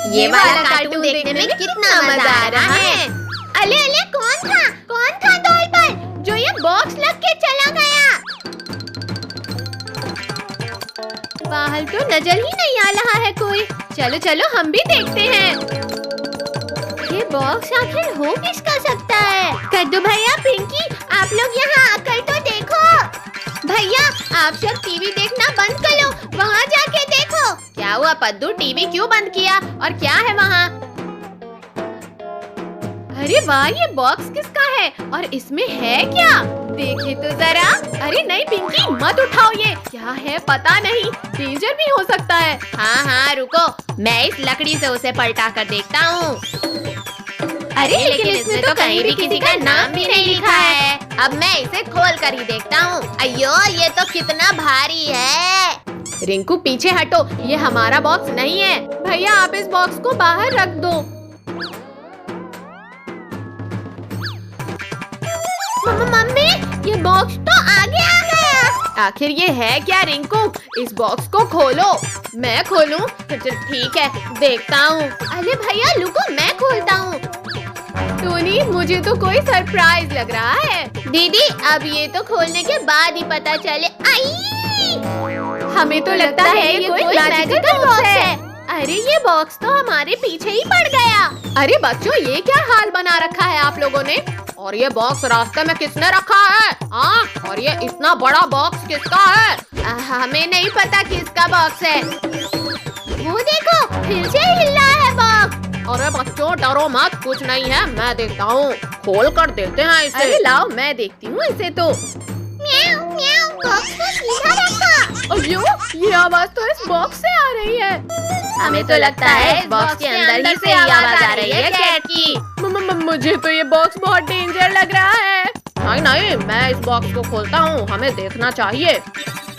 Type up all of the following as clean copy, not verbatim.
ये वाला कार्टून देखने में कितना मजा आ रहा है। अले अले कौन था डॉल पर जो ये बॉक्स लग के चला गया? बाहर तो नजर ही नहीं आ रहा है कोई। चलो चलो हम भी देखते हैं। ये बॉक्स आखिर हो किसका सकता है? कद्दू भैया, पिंकी, आप लोग यहाँ आकर तो देखो। भैया आप सब टीवी देखना बंद कर लो, वहाँ जाके देखो। क्या हुआ पद्दू, टीवी क्यों बंद किया और क्या है वहाँ? अरे वाह, ये बॉक्स किसका है और इसमें है क्या? देखे तो जरा। अरे नहीं पिंकी, मत उठाओ, ये क्या है पता नहीं, डेंजर भी हो सकता है। हाँ हाँ रुको, मैं इस लकड़ी से उसे पलटा कर देखता हूँ। अरे लेकिन इसमें तो कहीं भी किसी का नाम भी नहीं लिखा है। अब मैं इसे खोल कर ही देखता हूँ। अयो ये तो कितना भारी है। रिंकू पीछे हटो, ये हमारा बॉक्स नहीं है। भैया आप इस बॉक्स को बाहर रख दो। मम्मी ये बॉक्स तो आगे आ गया। आखिर ये है क्या रिंकू? इस बॉक्स को खोलो। मैं खोलूं? ठीक है देखता हूँ। अरे भैया रुको, मैं खोलता हूँ। टोनी मुझे तो कोई सरप्राइज लग रहा है। दीदी अब ये तो खोलने के बाद ही पता चले। आई हमें तो लगता है ये कोई मैजिकल बॉक्स है। अरे ये बॉक्स तो हमारे पीछे ही पड़ गया। अरे बच्चों ये क्या हाल बना रखा है आप लोगों ने? और ये बॉक्स रास्ते में किसने रखा है? हाँ, और ये इतना बड़ा बॉक्स किसका है? हमें नहीं पता किसका बॉक्स है। वो देखो फिर से हिल रहा है बॉक्स। अरे बच्चों डरो मत, कुछ नहीं है, मैं देखता हूँ। खोल कर देखते हैं इसे। अरे लाओ मैं देखती हूँ इसे तो। म्याऊ म्याऊ, बॉक्स को सीधा रखा। अयो ये आवाज तो इस बॉक्स से आ रही है। हमें तो लगता है इस बॉक्स के अंदर ही से आवाज आ रही है कैट की। मुझे तो ये बॉक्स बहुत डेंजर लग रहा है। नहीं नहीं, मैं इस बॉक्स को खोलता हूँ, हमें देखना चाहिए।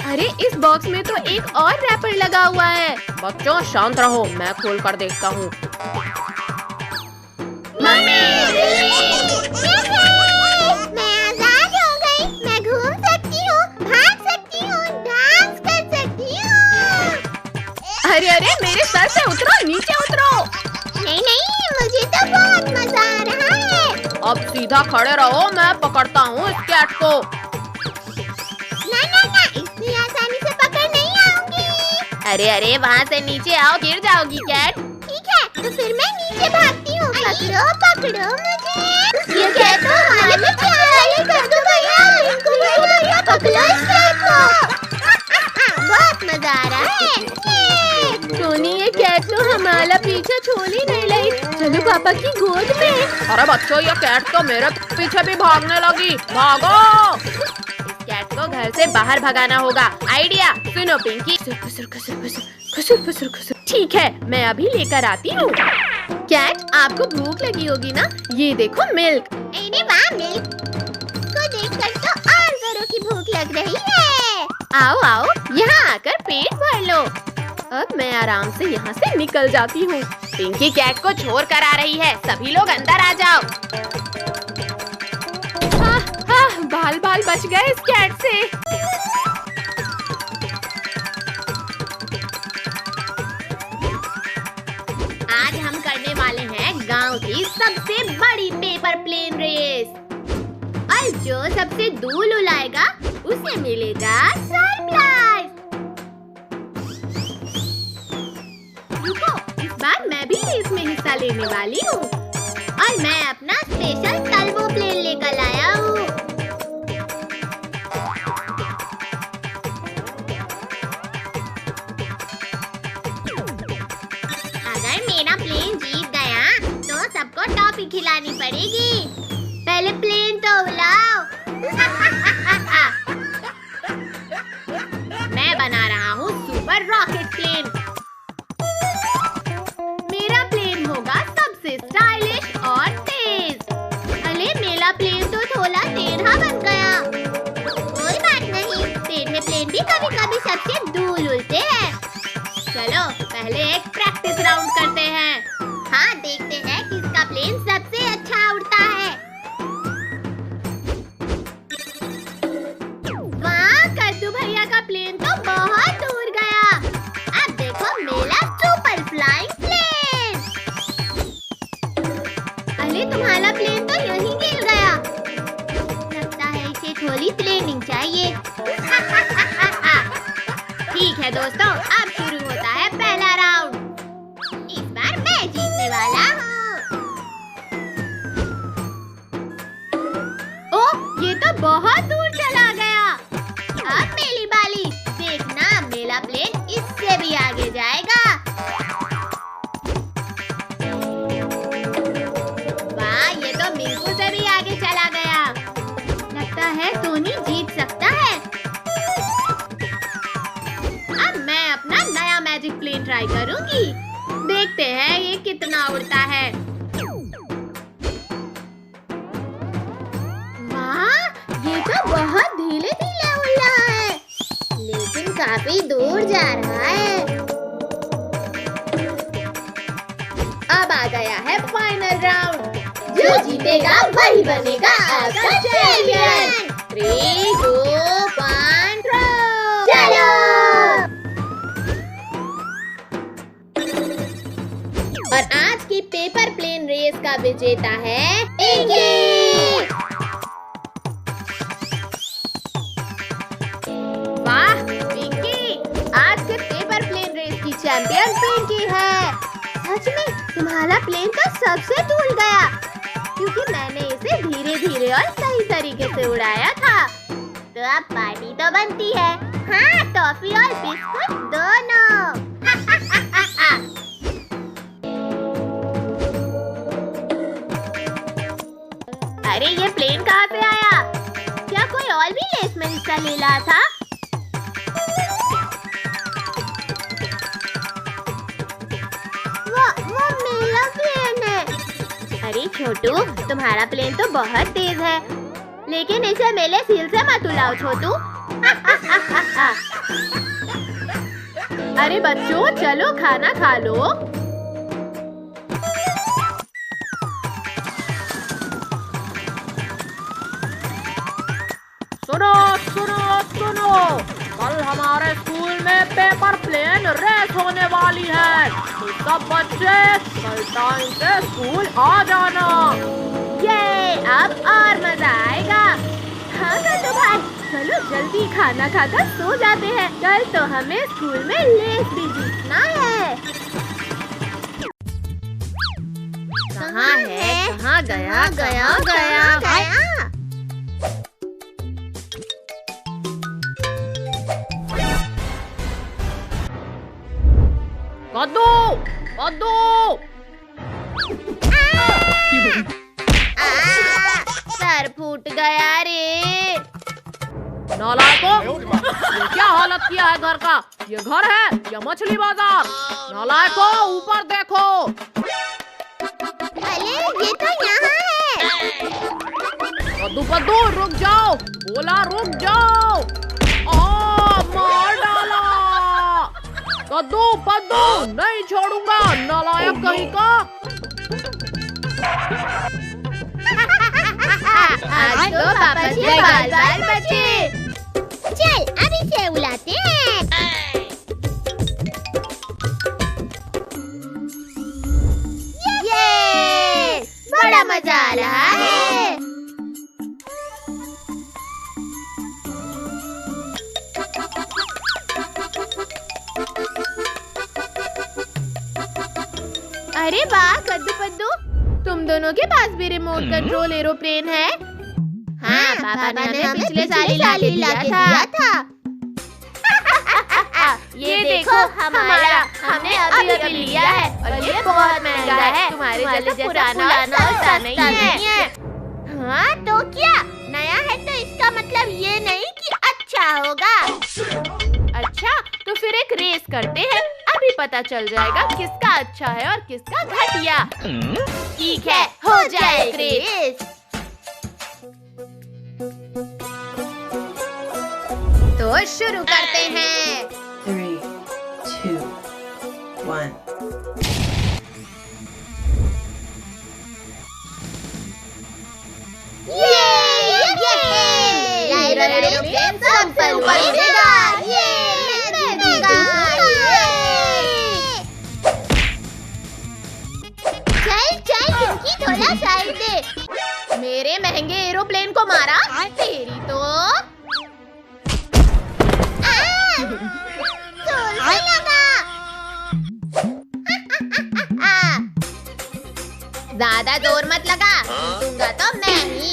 अरे इस बॉक्स में तो एक और रैपर लगा हुआ है। बच्चों शांत रहो, मैं खोल कर देखता हूँ। मम्मी मैं आजाद हो गई, मैं घूम सकती हूँ, भाग सकती हूँ, डांस कर सकती हूँ। अरे अरे मेरे सर से उतरो, नीचे उतरो। नहीं नहीं मुझे तो बहुत मजा आ रहा है। अब सीधा खड़े रहो, मैं पकड़ता हूँ इस कैट को। ना इतनी आसानी से पकड़ नहीं आऊंगी। अरे अरे वहाँ से नीचे आओ, गिर जाओगी कैट। ठीक है तो फिर मैं नीचे भागती हूँ। पकड़ो मुझे। ये कैट तो हमारे प्यारे कद्दू भैया, रिंकू भैया, पकड़ो इस कैट को। बहुत मजा आ रहा है। टोनी ये कैट तो हमारा पीछे छोड़ ही नहीं रही। चलो पापा की गोद में। अरे बच्चों ये कैट तो मेरे पीछे भी भागने लगी, भागो। इस कैट को घर से बाहर भगाना होगा। आइडिया सुनो पिंकी। ठीक है मैं अभी लेकर आती हूँ। कैट आपको भूख लगी होगी ना, ये देखो मिल्क। अरे वाह, मिल्क को देखकर तो और जोरों की भूख लग रही है। आओ आओ यहाँ आकर पेट भर लो। अब मैं आराम से यहाँ से निकल जाती हूँ। पिंकी कैट को छोड़ कर आ रही है, सभी लोग अंदर आ जाओ। बाल बाल बच गए इस कैट से। आज हम करने वाले हैं गांव की सबसे बड़ी पेपर प्लेन रेस, और जो सबसे दूर उड़ाएगा उसे मिलेगा सरप्राइज। रुको, इस बार मैं भी रेस में हिस्सा लेने वाली हूँ और मैं अपना स्पेशल टर्बो प्लेन लेकर आया हूँ। अगर मेरा प्लेन जीत गया तो सबको टॉफी खिलानी पड़ेगी। पहले प्लेन तो उड़ाओ। मैं बना रहा हूँ सुपर रॉकेट प्लेन। मेरा प्लेन होगा सबसे स्टाइलिश और तेज। अरे मेरा प्लेन तो थोड़ा टेढ़ा बन गया। कोई बात नहीं, टेढ़े प्लेन भी कभी कभी सबसे दूर उड़ते हैं। चलो पहले एक प्रैक्टिस राउंड करते हैं। हाँ देखते हैं किसका प्लेन सबसे अच्छा उड़ता है। वाह, कद्दू भैया का प्लेन तो बहुत दूर गया। है दोस्तों, अब शुरू होता है पहला राउंड। इस बार मैं जीतने वाला हूँ। ओह, ये तो बहुत दूर चला गया। अब मेरी बारी, देखना मेरा प्लेन इससे भी आगे जाएगा। वाह, ये तो मिल्कू से भी आगे चला गया। लगता है टोनी जीत सकता है। अब मैं अपना नया मैजिक प्लेन ट्राई करूंगी। देखते हैं ये कितना उड़ता है। वाह, ये तो बहुत धीरे धीरे उड़ रहा है, लेकिन काफी दूर जा रहा है। अब आ गया है फाइनल राउंड। जो जीतेगा वही बनेगा आपका चैंपियन। 3, 2, 1, चलो। और आज की पेपर प्लेन रेस का विजेता है पिंकी। वाह पिंकी, आज के पेपर प्लेन रेस की चैंपियन पिंकी है। सच में तुम्हारा प्लेन तो सबसे दूर गया, क्योंकि मैंने इसे धीरे धीरे और सही तरीके से उड़ाया था। तो अब पार्टी तो बनती है। हाँ, टॉफी और बिस्कुट दोनों। अरे ये प्लेन कहाँ से आया? क्या कोई और भी रेस में हिस्सा ले रहा था? वो मेरा प्लेन है। अरे छोटू, तुम्हारा प्लेन तो बहुत तेज है, लेकिन इसे मेरे सील से मत उड़ाओ छोटू। अरे बच्चों, चलो खाना खा लो। सुनो सुनो सुनो, कल हमारे स्कूल में पेपर प्लेन रेस होने वाली है, तो सब बच्चे कल टाइम से स्कूल आ जाना। ये अब और मजा आएगा। हाँ तो भाई, चलो जल्दी खाना खाकर सो जाते हैं। कल तो हमें स्कूल में रेस भी जीतना है। कहाँ है? कहाँ गया? गया। कद्दू कद्दू। सर फूट गया रे। नालायकों, ये क्या हालत किया है घर का? ये घर है या मछली बाजार? नालायकों, ऊपर देखो। अरे ये तो यहाँ है। कद्दू कद्दू, रुक जाओ, बोला रुक जाओ। मार डाला। कद्दू पद्दू, नहीं छोड़ूंगा, नालायक कहीं का। आज तो पापा जी बाल बचे। चल अब इसे उड़ाते हैं। ये बड़ा मजा आ रहा है। अरे वाह कद्दू पद्दू, तुम दोनों के पास भी रिमोट कंट्रोल एरोप्लेन है। हाँ, पापा ने हमें पिछले साल ही लाके दिया था। ये देखो हमारा, हमने अभी लिया है और ये बहुत महंगा है। तुम्हारे जैसे पुराना और सस्ता नहीं है। हाँ तो क्या, नया है तो इसका मतलब ये नहीं कि अच्छा होगा। अच्छा, तो फिर एक रेस करते हैं, अभी पता चल जाएगा किसका अच्छा है और किसका घटिया। ठीक है, हो जाए रेस। तो शुरू करते हैं। 3, 2, 1. थोड़ा साइड दे। मेरे महंगे एरोप्लेन को मारा, तेरी तो ज्यादा जोर मत लगा, जीतूंगा तो मैं ही।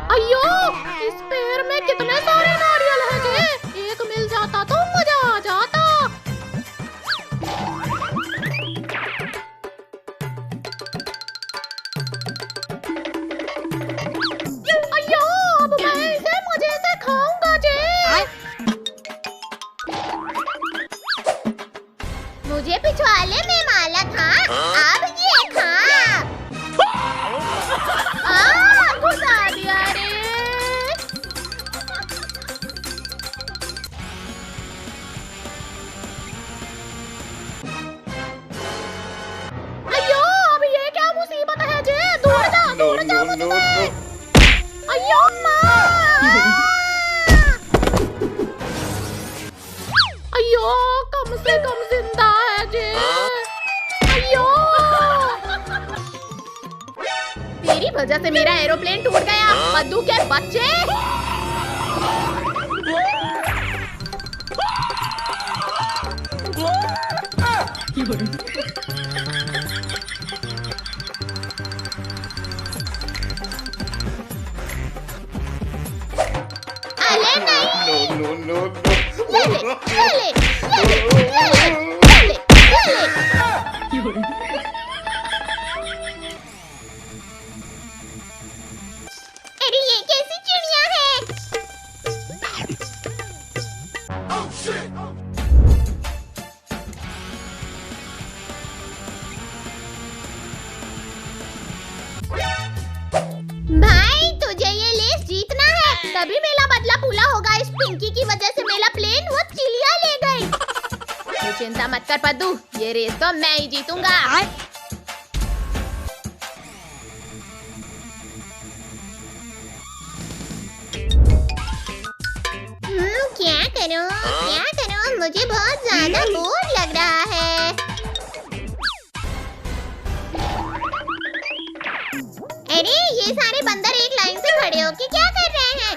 अयो, इस पेड़ में कितने सारे नारियल हैं जी। एक मिल जाता तो मजा आ जाता। अयो, अब मैं इसे मजे से खाऊंगा जी। मुझे पिछवाड़े में माला था, अब ये खा। घुसा दिया रे। अयो, अब ये क्या मुसीबत है जी। दूर जा मुझसे। अयो माँ। अयो, कम से कम जिंदा है जी। अयो, तेरी वजह से मेरा एरोप्लेन टूट गया, मद्दू के बच्चे। अरे नहीं, No. ले ले, ले ले, ले ले, ले ले, ले ले, ले ले। अरे ये कैसी चिड़िया है? भाई, तुझे ये रेस जीतना है, तभी मेला बदला पूला होगा। इस पिंकी की वजह से मेरा प्लेन वो चिड़िया ले गई। तू चिंता मत कर पद्दू, ये रेस तो मैं ही जीतूंगा। क्या करूं? मुझे बहुत ज्यादा बोर लग रहा है। अरे, ये सारे बंदर एक लाइन से खड़े होके क्या कर रहे हैं?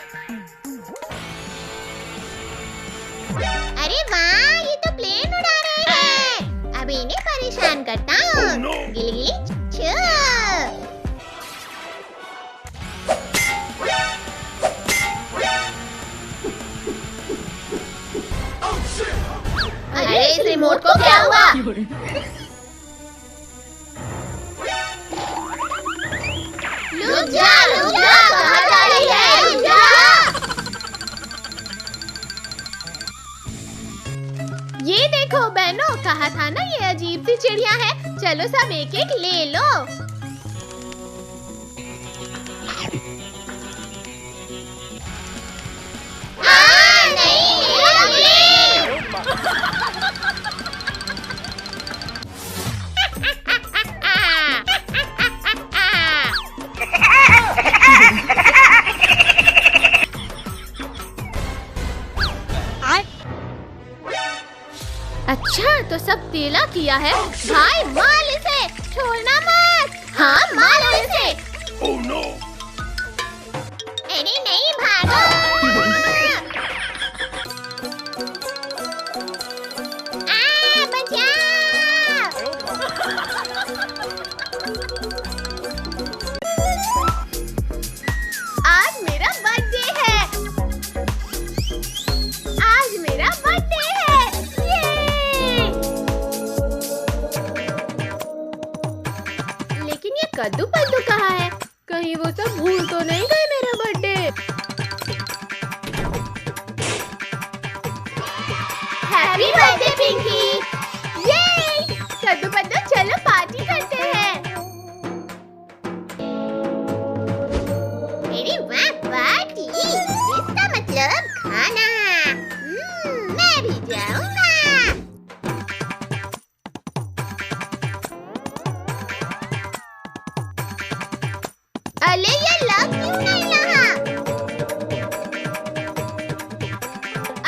अरे वाह, ये तो प्लेन उड़ा रहे हैं। अब इन्हें परेशान करता हूँ। गिली गिली छू। अरे, इस रिमोट को क्या हुआ? रुक जा, कहाँ जा रही है? रुक जा। ये देखो बहनों, कहा था ना ये अजीब सी चिड़िया है। चलो सब एक एक ले लो। नहीं, मेरा प्लेन। अच्छा, तो सब तेला किया है। भाई मार इसे, छोड़ना मत। हाँ, मारो इसे। अरे नहीं, भागो। बचाओ। आज मेरा बर्थडे है। आज मेरा बर्थडे है। ये। लेकिन ये कद्दू पद्दू कहाँ है? कहीं वो सब भूल तो नहीं गए मेरा बर्थडे? Happy birthday Pinky. ये कद्दू पद्दू, चलो पार्टी करते हैं। अरे वाह, पार्टी। इसका मतलब खाना। मैं भी जाऊंगा। अरे, ये लग क्यों नहीं रहा?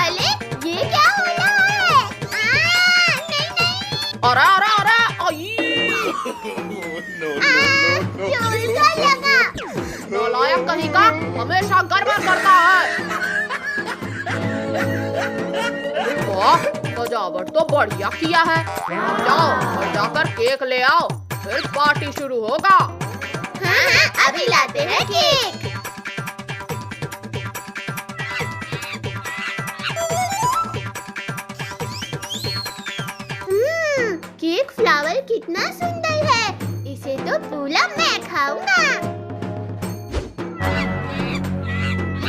अरे, ये क्या हो रहा है? नहीं। अरे जोर सा लगा। नालायक कहीं का, हमेशा गड़बड़ करता है। सजावट तो बढ़िया किया है। जाओ और जाकर केक ले आओ, फिर पार्टी शुरू होगा। हाँ, अभी लाते हैं केक। केक फ्लावर कितना सुंदर है, इसे तो पूरा मैं खाऊंगा।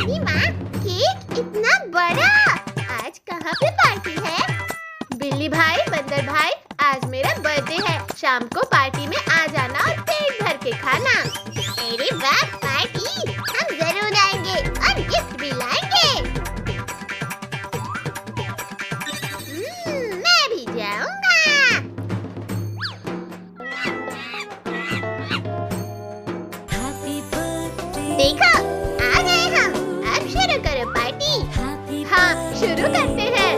अरे माँ, केक इतना बड़ा, आज कहाँ पे पार्टी है? बिल्ली भाई, बंदर भाई, आज मेरा बर्थडे है, शाम को पार्टी में आ जाना और पेट भर के खाना। अरे वाह, पार्टी, हम जरूर आएंगे और गिफ्ट भी लाएंगे। मैं भी जाऊंगा। देखो, आ गए हम, अब शुरू करो पार्टी। हाँ, शुरू करते हैं।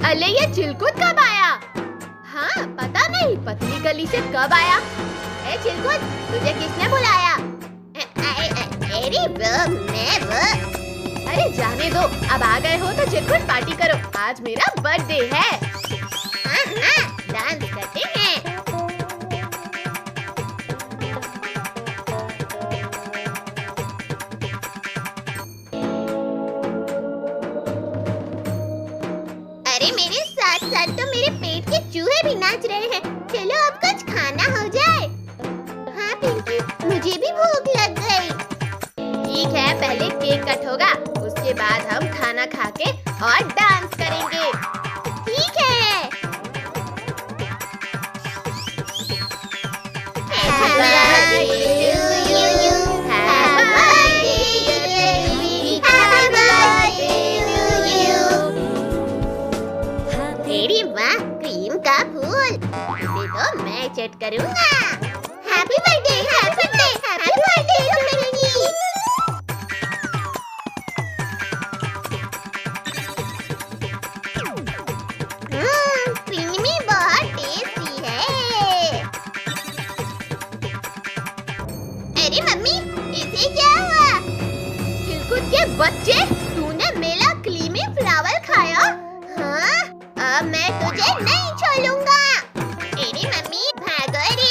अले ये चिलकुट कब आया? हाँ, पता नहीं, पतली गली से कब आया? ए चिलकुट, तुझे किसने बुलाया? अरे जाने दो, अब आ गए हो तो चिलकुट पार्टी करो, आज मेरा बर्थडे है। हाँ, डांस करते हैं। अरे मेरे साथ साथ तो मेरे पेट के चूहे भी नाच रहे हैं। चलो अब कुछ खाना हो जाए। हाँ पिंकी, मुझे भी भूख लग गई। ठीक है, पहले केक कट होगा, उसके बाद हम खाना खा के और डांस करेंगे। ठीक है। मेरी वाह, क्रीम का फूल, इसे तो मैं चट करूंगा। Happy birthday, happy birthday, happy birthday Pinky. Creamy बहुत टेस्टी है। अरे मम्मी, इसे क्या हुआ? चिलकुट के बच्चे, तूने मेरा क्रीमी फ्लावर खाया? हाँ, अब मैं तुझे नहीं छोड़ूंगा। अरे मम्मी, भागो रे।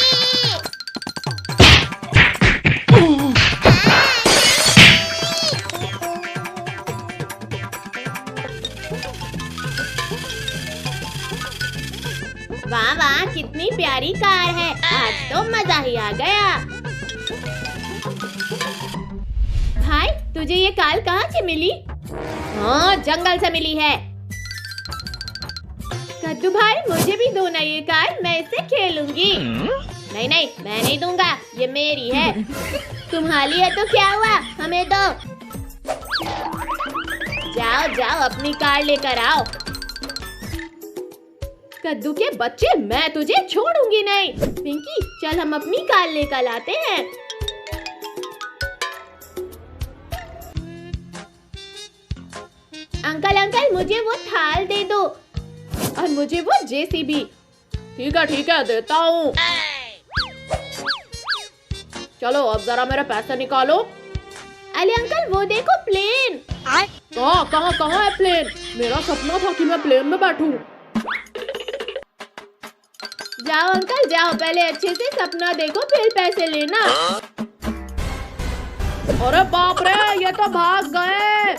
वाह वाह, कितनी प्यारी कार है, आज तो मजा ही आ गया। भाई, तुझे ये कार कहाँ से मिली? हाँ, जंगल से मिली है। कद्दू भाई, मुझे भी दो ना ये कार, मैं इससे खेलूंगी। नहीं नहीं, मैं नहीं दूंगा, ये मेरी है। तुम्हारी है तो क्या हुआ, हमें दो। जाओ जाओ, अपनी कार लेकर आओ। कद्दू के बच्चे, मैं तुझे छोड़ूंगी नहीं। पिंकी, चल हम अपनी कार लेकर आते हैं। अंकल अंकल, मुझे वो थाल दे दो और मुझे वो जेसीबी। ठीक है, देता हूँ। चलो अब जरा मेरे पैसे निकालो। अरे अंकल, वो देखो प्लेन। कहाँ है प्लेन? मेरा सपना था कि मैं प्लेन में बैठूं। जाओ अंकल जाओ, पहले अच्छे से सपना देखो, फिर पैसे लेना। अरे बाप रे, ये तो भाग गए।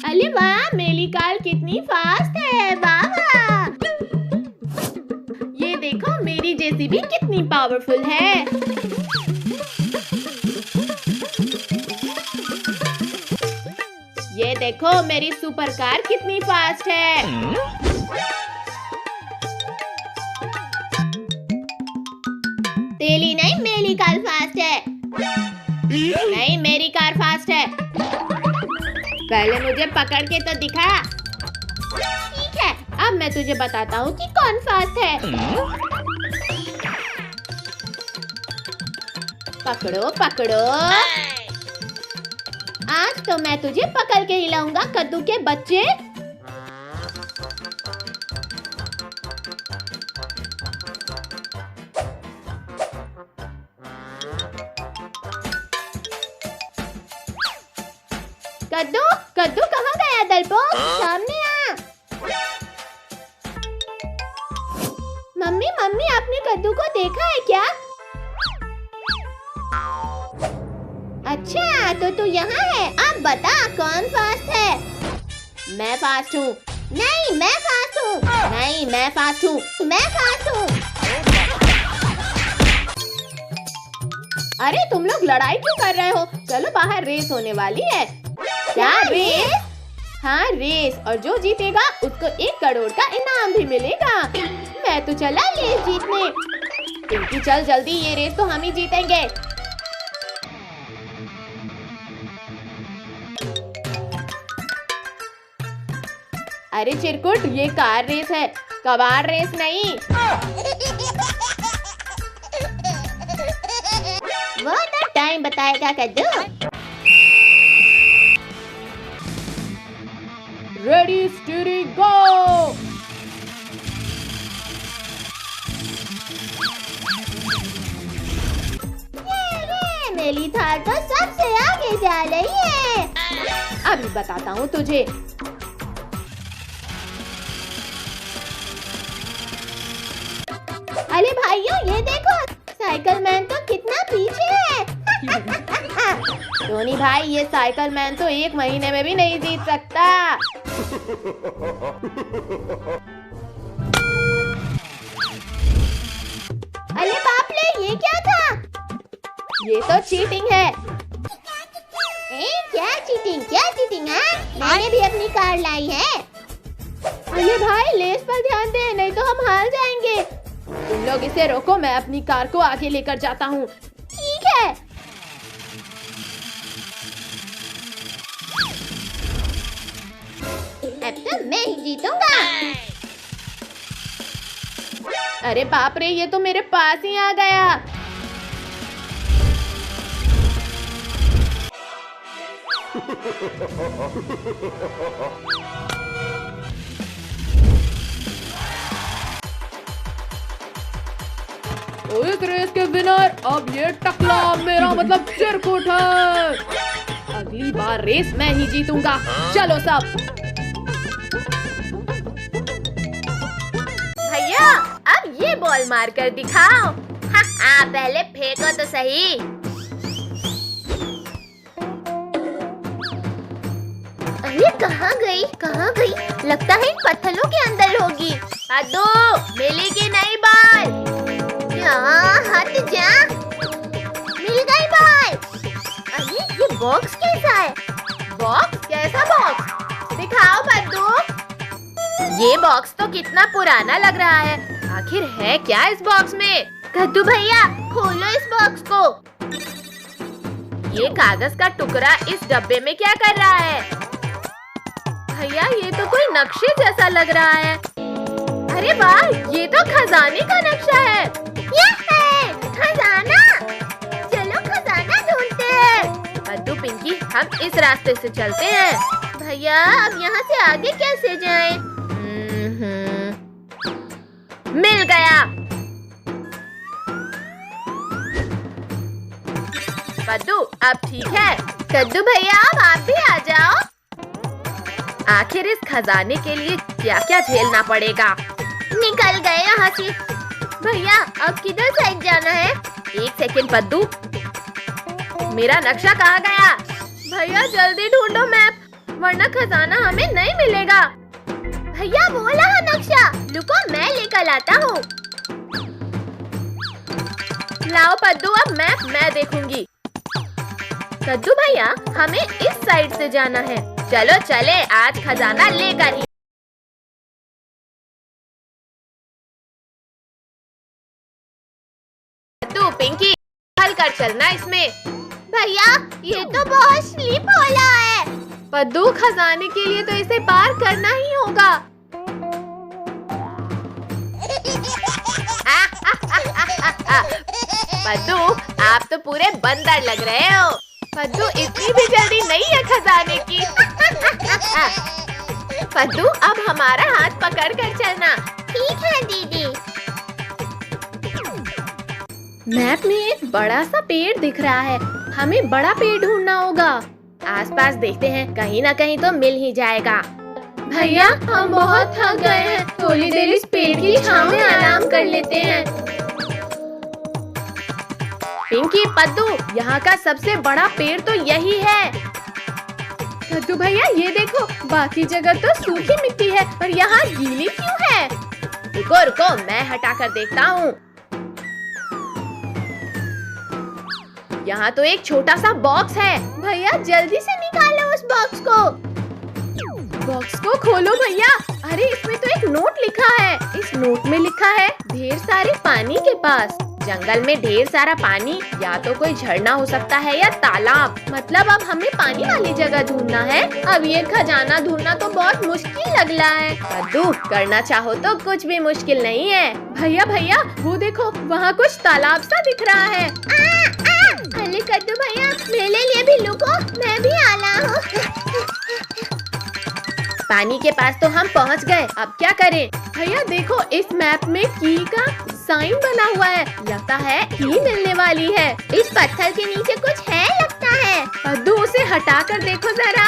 अरे वाह, मेरी कार कितनी फास्ट है, वाह। ये देखो, मेरी जेसीबी कितनी पावरफुल है। ये देखो, मेरी सुपर कार कितनी फास्ट है। तेरी नहीं, मेरी कार फास्ट है। नहीं, मेरी कार फास्ट है। पहले मुझे पकड़ के तो दिखा। ठीक है, अब मैं तुझे बताता हूँ कि कौन फास्ट है। पकड़ो पकड़ो, आज तो मैं तुझे पकड़ के ही लाऊंगा कद्दू के बच्चे। कद्दू कद्दू कहाँ गया डरपोक? सामने आ। मम्मी मम्मी आपने कद्दू को देखा है क्या? अच्छा तो तू यहाँ है। अब बता कौन फास्ट है? मैं फास्ट हूँ। नहीं मैं फास्ट हूँ। नहीं मैं फास्ट हूँ। मैं फास्ट हूँ। अरे तुम लोग लड़ाई क्यों कर रहे हो? चलो बाहर रेस होने वाली है। क्या रेस? हाँ रेस, और जो जीतेगा उसको 1 करोड़ का इनाम भी मिलेगा। मैं तो चला रेस जीतने। पिंकी चल जल्दी, ये रेस तो हम ही जीतेंगे। अरे चिरकुट, ये कार रेस है, कबाड़ रेस नहीं। वो तो टाइम बताएगा कद्दू। रेडी स्टीडी गो। ये मेरी थार तो सबसे आगे जा रही है। अभी बताता हूँ तुझे। अरे भाइयों ये देखो, साइकिल मैन तो कितना पीछे है। टोनी भाई, ये साइकिल मैन तो 1 महीने में भी नहीं जीत सकता। अरे बाप रे, ये क्या था? ये तो चीटिंग है। क्या चीटिंग? क्या चीटिंग है? मैंने भी अपनी कार लाई है। अरे भाई लेस पर ध्यान दे, नहीं तो हम हार जाएंगे। तुम लोग इसे रोको, मैं अपनी कार को आगे लेकर जाता हूँ। ठीक है। अब तो मैं ही जीतूंगा। अरे बाप रे, ये तो मेरे पास ही आ गया। इस रेस के विनर अब ये टकला, मेरा मतलब चिरकुट है। अगली बार रेस मैं ही जीतूंगा। चलो सब। भैया अब ये बॉल मार कर दिखाओ। हाँ पहले फेंको तो सही। अरे कहाँ गई? कहाँ गई? लगता है इन पत्थरों के अंदर होगी। कद्दू मिलेगी नहीं बॉल। हट जा। मिल गई बॉल। अरे ये बॉक्स कैसा है? बॉक्स? कैसा बॉक्स? दिखाओ कद्दू। ये बॉक्स तो कितना पुराना लग रहा है। आखिर है क्या इस बॉक्स में? कद्दू भैया खोलो इस बॉक्स को। ये कागज का टुकड़ा इस डब्बे में क्या कर रहा है? भैया ये तो कोई नक्शे जैसा लग रहा है। अरे वाह, ये तो खजाने का नक्शा है। यह है खजाना। चलो खजाना ढूंढते हैं। कद्दू पिंकी, हम इस रास्ते से चलते हैं। भैया अब यहाँ से आगे कैसे जाएं? मिल गया। कद्दू अब ठीक है। कद्दू भैया अब आप भी आ जाओ। आखिर इस खजाने के लिए क्या क्या झेलना पड़ेगा। निकल गए यहाँ से। भैया अब किधर साइड जाना है? 1 सेकंड कद्दू, मेरा नक्शा कहाँ गया? भैया जल्दी ढूंढो मैप, वरना खजाना हमें नहीं मिलेगा। भैया वो रहा नक्शा। रुको मैं लेकर आता हूँ। लाओ कद्दू, अब मैप मैं देखूंगी। कद्दू भैया हमें इस साइड से जाना है। चलो चले, आज खजाना लेकर ही। कद्दू पिंकी हल कर चलना इसमें। भैया ये तो बहुत स्लिप हो रहा है। कद्दू खजाने के लिए तो इसे पार करना ही होगा। कद्दू आप तो पूरे बंदर लग रहे हो। पद्दू इतनी भी जल्दी नहीं है खजाने की। पद्दू अब हमारा हाथ पकड़ कर चलना। ठीक है दीदी। मैप में एक बड़ा सा पेड़ दिख रहा है, हमें बड़ा पेड़ ढूंढना होगा। आसपास देखते हैं, कहीं ना कहीं तो मिल ही जाएगा। भैया हम बहुत थक गए हैं, थोड़ी देर इस पेड़ की छांव में आराम कर लेते हैं। पिंकी, पद्दू, यहाँ का सबसे बड़ा पेड़ तो यही है। पद्दू भैया ये देखो, बाकी जगह तो सूखी मिट्टी है और यहाँ गीली क्यों है? रुको रुको, मैं हटा कर देखता हूँ। यहाँ तो एक छोटा सा बॉक्स है। भैया जल्दी से निकालो उस बॉक्स को। बॉक्स को खोलो भैया। अरे इसमें तो एक नोट लिखा है। इस नोट में लिखा है, ढेर सारे पानी के पास। जंगल में ढेर सारा पानी, या तो कोई झरना हो सकता है या तालाब। मतलब अब हमें पानी वाली जगह ढूंढना है। अब ये खजाना ढूंढना तो बहुत मुश्किल लग रहा है। पद्दू, करना चाहो तो कुछ भी मुश्किल नहीं है। भैया भैया वो देखो, वहाँ कुछ तालाब सा दिख रहा है। अरे कद्दू भैया, मेरे लिए भी लुको, मैं भी आला हूँ। पानी के पास तो हम पहुंच गए, अब क्या करें? भैया देखो, इस मैप में की का साइन बना हुआ है, लगता है की मिलने वाली है। इस पत्थर के नीचे कुछ है लगता है। पद्दू उसे हटा कर देखो जरा।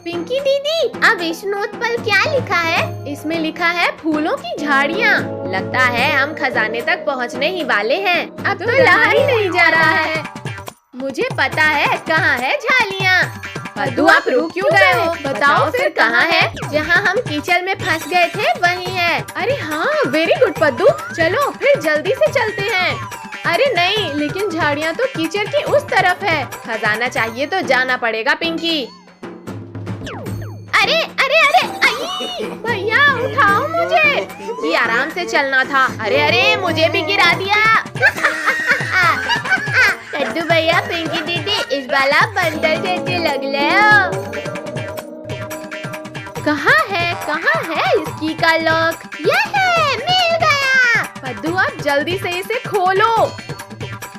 पिंकी दीदी, अब इस नोट पर क्या लिखा है? इसमें लिखा है फूलों की झाड़ियाँ। लगता है हम खजाने तक पहुँचने ही वाले हैं। अब तो रहा ही नहीं जा रहा है। मुझे पता है कहाँ है झाड़ियाँ। पद्दू आप रुक क्यों गए हो? बताओ फिर कहाँ है? जहाँ हम कीचड़ में फंस गए थे वही है। अरे हाँ, वेरी गुड पद्दू, चलो फिर जल्दी से चलते हैं। अरे नहीं, लेकिन झाड़ियाँ तो कीचड़ की उस तरफ है। खजाना चाहिए तो जाना पड़ेगा पिंकी। अरे अरे अरे, भैया उठाओ मुझे। जी आराम से चलना था। अरे अरे, मुझे भी गिरा दिया। कद्दू भैया, पिंकी दीदी, इस बार आप बंदर जैसे लग रहे हो। कहाँ है इसकी का लॉक? ये है, मिल गया। पद्दू आप जल्दी से इसे खोलो।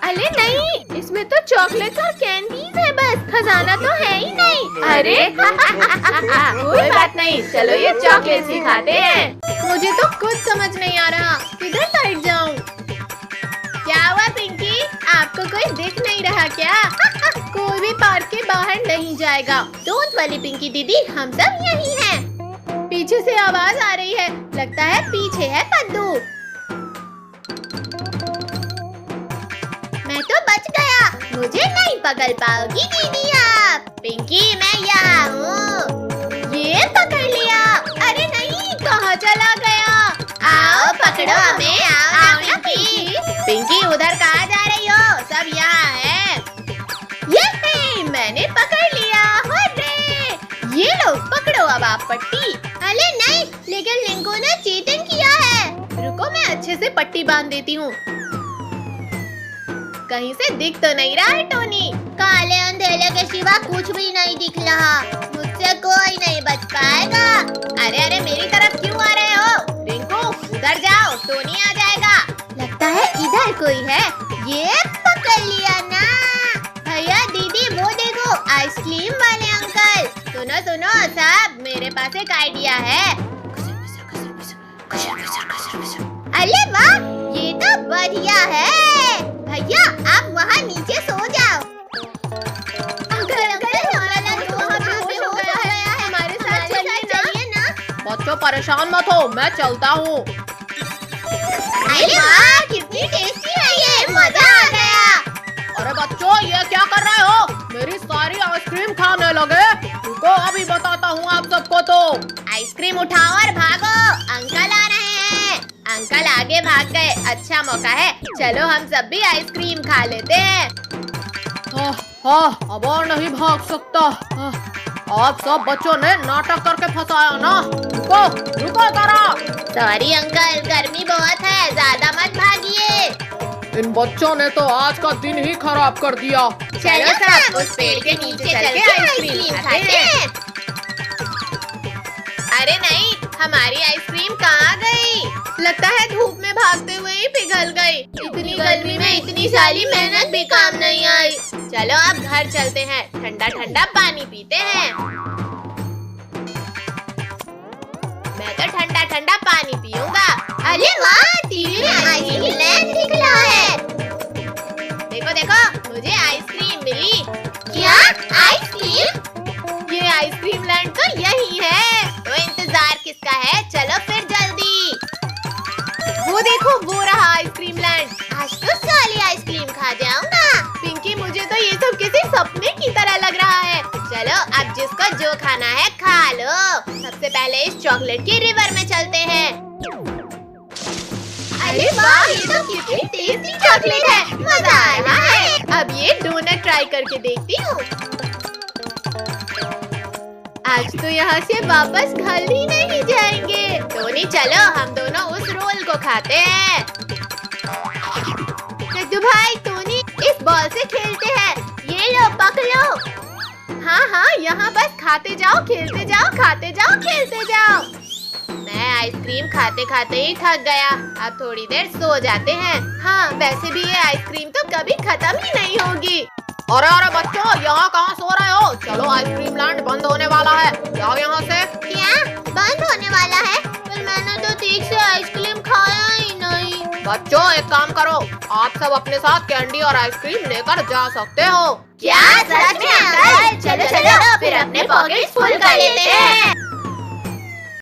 अरे नहीं, इसमें तो चॉकलेट और कैंडीज है बस, खजाना तो है ही नहीं। अरे कोई बात नहीं, चलो ये चॉकलेट ही खाते हैं। मुझे तो कुछ समझ नहीं आ रहा, किधर साइड जाऊँ? क्या हुआ पिंकी, आपको कोई दिख नहीं रहा क्या? कोई भी पार्क के बाहर नहीं जाएगा। डोंट वरी पिंकी दीदी, हम सब यही हैं। पीछे से आवाज आ रही है, लगता है पीछे है पद्दू। मैं तो बच गया, मुझे नहीं पकड़ पाओगी दीदी आप। पिंकी, मैं यहाँ हूँ। ये पकड़ लिया। अरे नहीं, कहाँ चला गया? आओ पकड़ो हमें, आओ ना पिंकी। पिंकी उधर कहाँ जा रही हो? सब यहाँ है। ये मैंने पकड़ लिया। हुर्रे! ये लो पकड़ो अब आप पट्टी। अरे नहीं, लेकिन लिंको ने चीटिंग किया है। रुको मैं अच्छे से पट्टी बांध देती हूँ। कहीं से दिख तो नहीं रहा है टोनी? काले अंधेरे के सिवा कुछ भी नहीं दिख रहा। मुझसे कोई नहीं बच पाएगा। अरे अरे, मेरी तरफ क्यों आ रहे हो? रिंकू उधर जाओ, टोनी आ जाएगा। लगता है इधर कोई है। ये पकड़ लिया ना। भैया दीदी वो देखो, आइसक्रीम वाले अंकल। सुनो सुनो साहब, मेरे पास एक आइडिया है। अरे वाह, ये तो बढ़िया है। भैया आप वहाँ नीचे सो जाओ। अंकल हमारा लंच वहाँ बेहोश हो गया है। हमारे साथ चलिए ना। बच्चों परेशान मत हो, मैं चलता हूँ। अरे वाह, कितनी टेस्टी है ये, मजा आ गया। अरे बच्चों, ये क्या कर रहे हो? मेरी सारी आइसक्रीम खाने लगे। रुको अभी बताता हूँ आप सबको। तो आइसक्रीम उठाओ और भागो, अंकल आ रहे हैं। अंकल आगे भाग गए, अच्छा मौका है, चलो हम सब भी आइसक्रीम खा लेते हैं। अब और नहीं भाग सकता। आप सब बच्चों ने नाटक करके फंसाया ना। रुको रुको जरा। सॉरी अंकल, गर्मी बहुत है, ज्यादा मत भागिए। इन बच्चों ने तो आज का दिन ही खराब कर दिया। चलो सब उस पेड़ के नीचे चल के आइसक्रीम खाते हैं। अरे नहीं, हमारी आइसक्रीम कहाँ गई? लगता है धूप में भागते हुए ही पिघल गई। इतनी गर्मी में इतनी सारी मेहनत भी काम नहीं आई। चलो अब घर चलते हैं, ठंडा ठंडा पानी पीते हैं। मैं तो ठंडा ठंडा पानी पीऊंगा। अरे वाह, टीवी में आइसक्रीम दिख रहा है। देखो देखो, मुझे आइसक्रीम मिली। क्या आइसक्रीम? ये आइसक्रीम लैंड तो यही है। तो इंतजार किसका है, चलो फिर जल्दी। वो देखो, वो रहा आइसक्रीम लैंड। आज तो सारी आइसक्रीम खा जाऊंगा। पिंकी, मुझे तो ये सब किसी सपने की तरह लग रहा है। चलो अब जिसको जो खाना है खा लो। सबसे पहले इस चॉकलेट की रिवर में चलते हैं। अरे वाह, ये तो कितनी टेस्टी चॉकलेट है, मजा आ रहा है। अब ये डोनट ट्राई करके देखती हूँ। आज तो यहाँ से वापस घर ही नहीं जाएंगे। टोनी चलो, हम दोनों उस रोल को खाते हैं। लड्डू भाई, टोनी इस बॉल से खेलते हैं। ये लो, पकड़ो। हाँ हाँ, यहाँ बस खाते जाओ, खेलते जाओ, खाते जाओ, खेलते जाओ। मैं आइसक्रीम खाते खाते ही थक गया। अब थोड़ी देर सो जाते हैं। हाँ, वैसे भी ये आइसक्रीम तो कभी खत्म ही नहीं होगी। अरे अरे बच्चों, यहाँ कहाँ सो रहे हो? चलो, आइसक्रीम लैंड बंद होने वाला है, जाओ यहाँ से। क्या बंद होने वाला है? पर मैंने तो ठीक से आइसक्रीम खाया ही नहीं। बच्चों, एक काम करो, आप सब अपने साथ कैंडी और आइसक्रीम लेकर जा सकते हो। क्या सच में अंकल? चलो चलो, फिर अपने पॉकेट्स फुल कर लेते हैं।